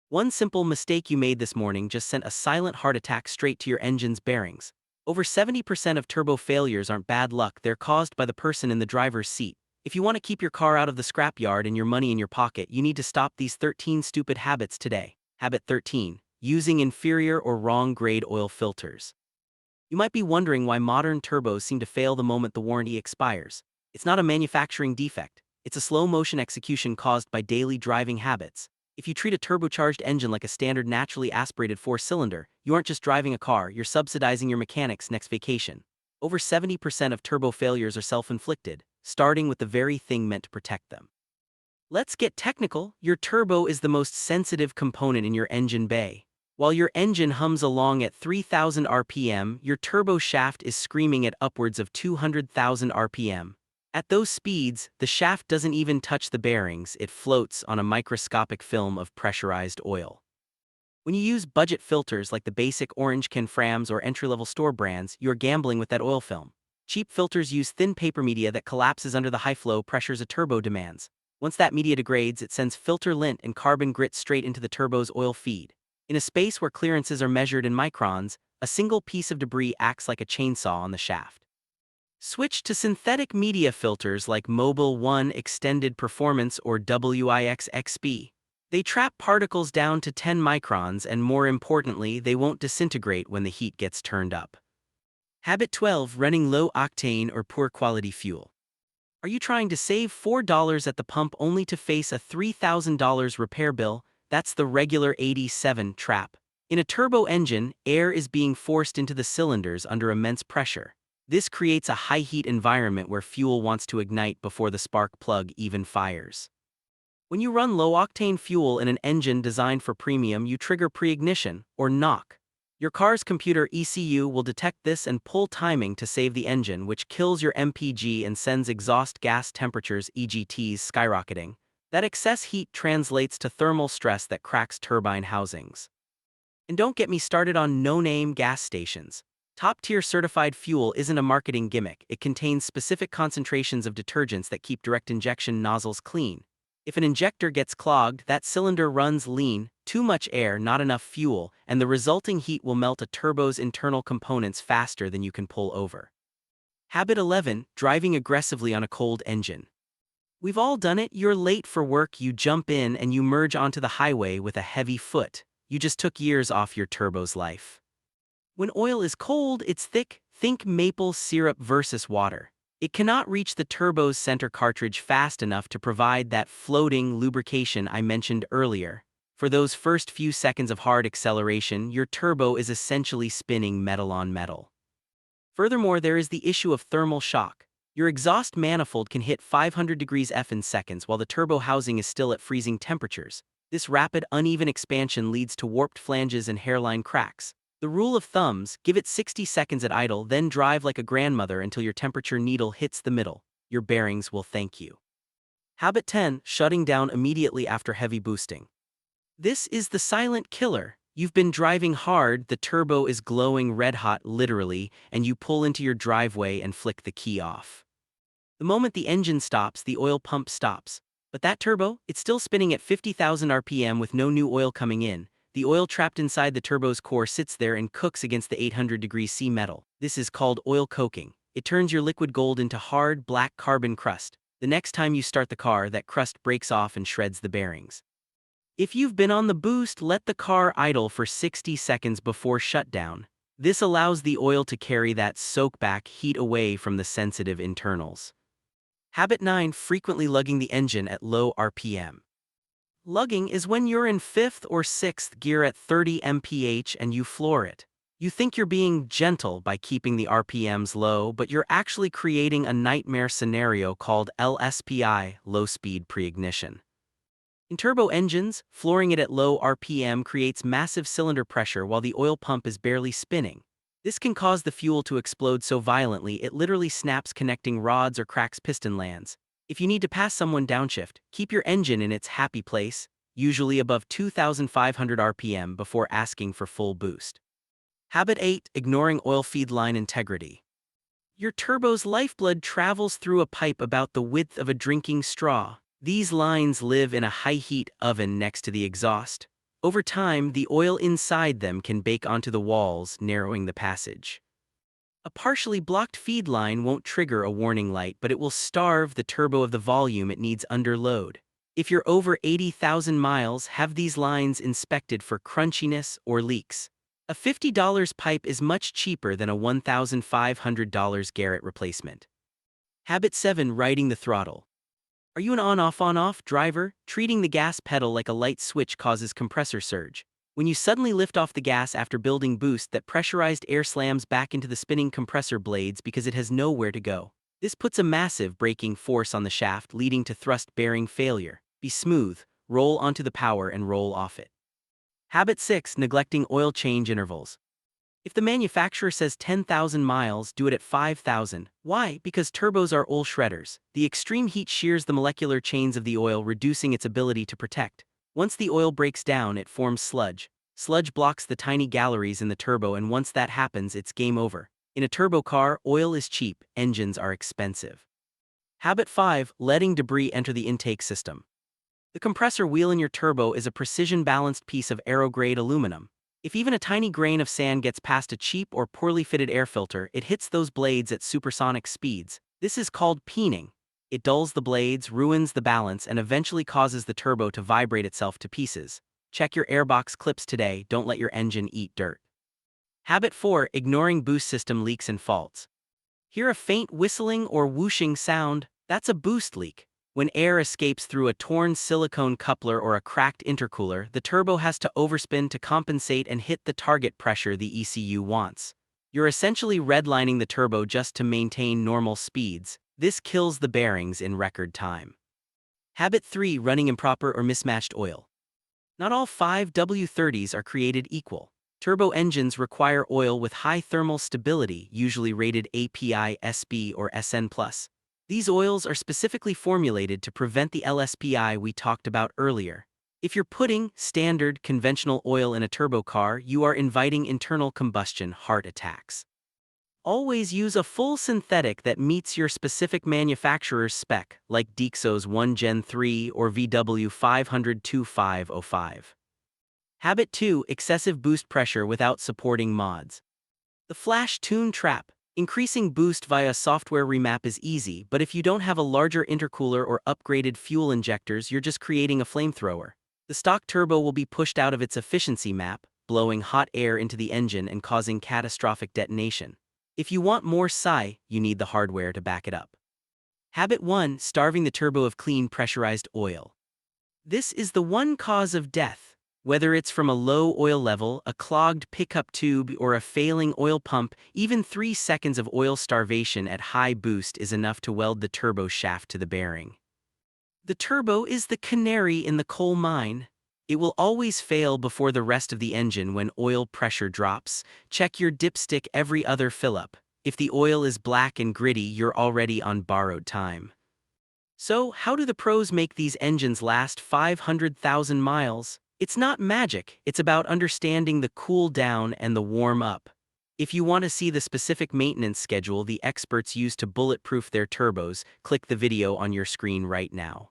One simple mistake you made this morning just sent a silent heart attack straight to your engine's bearings. Over 70% of turbo failures aren't bad luck, they're caused by the person in the driver's seat. If you want to keep your car out of the scrapyard and your money in your pocket, you need to stop these 13 stupid habits today. Habit 13. Using inferior or wrong grade oil filters. You might be wondering why modern turbos seem to fail the moment the warranty expires. It's not a manufacturing defect. It's a slow-motion execution caused by daily driving habits. If you treat a turbocharged engine like a standard naturally aspirated four-cylinder, you aren't just driving a car, you're subsidizing your mechanic's next vacation. Over 70% of turbo failures are self-inflicted, starting with the very thing meant to protect them. Let's get technical. Your turbo is the most sensitive component in your engine bay. While your engine hums along at 3,000 RPM, your turbo shaft is screaming at upwards of 200,000 RPM. At those speeds, the shaft doesn't even touch the bearings, it floats on a microscopic film of pressurized oil. When you use budget filters like the basic orange can Frams or entry-level store brands, you're gambling with that oil film. Cheap filters use thin paper media that collapses under the high flow pressures a turbo demands. Once that media degrades, it sends filter lint and carbon grit straight into the turbo's oil feed. In a space where clearances are measured in microns, a single piece of debris acts like a chainsaw on the shaft. Switch to synthetic media filters like Mobile 1 Extended Performance or WIX-XP. They trap particles down to 10 microns and, more importantly, they won't disintegrate when the heat gets turned up. Habit 12. Running low-octane or poor-quality fuel. Are you trying to save $4 at the pump only to face a $3,000 repair bill? That's the regular 87 trap. In a turbo engine, air is being forced into the cylinders under immense pressure. This creates a high-heat environment where fuel wants to ignite before the spark plug even fires. When you run low-octane fuel in an engine designed for premium, you trigger pre-ignition, or knock. Your car's computer ECU will detect this and pull timing to save the engine, which kills your MPG and sends exhaust gas temperatures (EGTs) skyrocketing. That excess heat translates to thermal stress that cracks turbine housings. And don't get me started on no-name gas stations. Top-tier certified fuel isn't a marketing gimmick, it contains specific concentrations of detergents that keep direct injection nozzles clean. If an injector gets clogged, that cylinder runs lean, too much air, not enough fuel, and the resulting heat will melt a turbo's internal components faster than you can pull over. Habit 11. Driving aggressively on a cold engine. We've all done it. You're late for work, you jump in and you merge onto the highway with a heavy foot. You just took years off your turbo's life. When oil is cold, it's thick. Think maple syrup versus water. It cannot reach the turbo's center cartridge fast enough to provide that floating lubrication I mentioned earlier. For those first few seconds of hard acceleration, your turbo is essentially spinning metal on metal. Furthermore, there is the issue of thermal shock. Your exhaust manifold can hit 500 degrees F in seconds while the turbo housing is still at freezing temperatures. This rapid, uneven expansion leads to warped flanges and hairline cracks. The rule of thumbs: give it 60 seconds at idle, then drive like a grandmother until your temperature needle hits the middle. Your bearings will thank you. Habit 10. Shutting down immediately after heavy boosting. This is the silent killer. You've been driving hard, the turbo is glowing red hot literally, and you pull into your driveway and flick the key off. The moment the engine stops, the oil pump stops. But that turbo, it's still spinning at 50,000 RPM with no new oil coming in. The oil trapped inside the turbo's core sits there and cooks against the 800 degrees C metal. This is called oil coking. It turns your liquid gold into hard, black carbon crust. The next time you start the car, that crust breaks off and shreds the bearings. If you've been on the boost, let the car idle for 60 seconds before shutdown. This allows the oil to carry that soak-back heat away from the sensitive internals. Habit 9. Frequently lugging the engine at low RPM. Lugging is when you're in 5th or 6th gear at 30 mph and you floor it. You think you're being gentle by keeping the RPMs low, but you're actually creating a nightmare scenario called LSPI, low-speed pre-ignition. In turbo engines, flooring it at low RPM creates massive cylinder pressure while the oil pump is barely spinning. This can cause the fuel to explode so violently it literally snaps connecting rods or cracks piston lands. If you need to pass someone downshift, keep your engine in its happy place, usually above 2,500 RPM, before asking for full boost. Habit 8. Ignoring oil feed line integrity. Your turbo's lifeblood travels through a pipe about the width of a drinking straw. These lines live in a high-heat oven next to the exhaust. Over time, the oil inside them can bake onto the walls, narrowing the passage. A partially blocked feed line won't trigger a warning light, but it will starve the turbo of the volume it needs under load. If you're over 80,000 miles, have these lines inspected for crunchiness or leaks. A $50 pipe is much cheaper than a $1,500 Garrett replacement. Habit 7. Riding the throttle. Are you an on-off driver? Treating the gas pedal like a light switch causes compressor surge. When you suddenly lift off the gas after building boost, that pressurized air slams back into the spinning compressor blades because it has nowhere to go. This puts a massive braking force on the shaft, leading to thrust bearing failure. Be smooth, roll onto the power and roll off it. Habit 6. Neglecting oil change intervals. If the manufacturer says 10,000 miles, do it at 5,000. Why? Because turbos are oil shredders. The extreme heat shears the molecular chains of the oil, reducing its ability to protect. Once the oil breaks down, it forms sludge. Sludge blocks the tiny galleries in the turbo, and once that happens, it's game over. In a turbo car, oil is cheap, engines are expensive. Habit 5. Letting debris enter the intake system. The compressor wheel in your turbo is a precision-balanced piece of aero-grade aluminum. If even a tiny grain of sand gets past a cheap or poorly fitted air filter, it hits those blades at supersonic speeds. This is called peening. It dulls the blades, ruins the balance, and eventually causes the turbo to vibrate itself to pieces. Check your airbox clips today, don't let your engine eat dirt. Habit 4. Ignoring boost system leaks and faults. Hear a faint whistling or whooshing sound? That's a boost leak. When air escapes through a torn silicone coupler or a cracked intercooler, the turbo has to overspin to compensate and hit the target pressure the ECU wants. You're essentially redlining the turbo just to maintain normal speeds. This kills the bearings in record time. Habit 3. Running improper or mismatched oil. Not all 5W30s are created equal. Turbo engines require oil with high thermal stability, usually rated API SB or SN+. These oils are specifically formulated to prevent the LSPI we talked about earlier. If you're putting standard, conventional oil in a turbo car, you are inviting internal combustion heart attacks. Always use a full synthetic that meets your specific manufacturer's spec, like Dixo's 1 Gen 3 or VW 500-2505. Habit 2. Excessive boost pressure without supporting mods. The flash tune trap. Increasing boost via software remap is easy, but if you don't have a larger intercooler or upgraded fuel injectors, you're just creating a flamethrower. The stock turbo will be pushed out of its efficiency map, blowing hot air into the engine and causing catastrophic detonation. If you want more psi, you need the hardware to back it up. Habit 1. Starving the turbo of clean pressurized oil. This is the one cause of death. Whether it's from a low oil level, a clogged pickup tube, or a failing oil pump, even 3 seconds of oil starvation at high boost is enough to weld the turbo shaft to the bearing. The turbo is the canary in the coal mine. It will always fail before the rest of the engine when oil pressure drops. Check your dipstick every other fill-up. If the oil is black and gritty, you're already on borrowed time. So, how do the pros make these engines last 500,000 miles? It's not magic, it's about understanding the cool down and the warm up. If you want to see the specific maintenance schedule the experts use to bulletproof their turbos, click the video on your screen right now.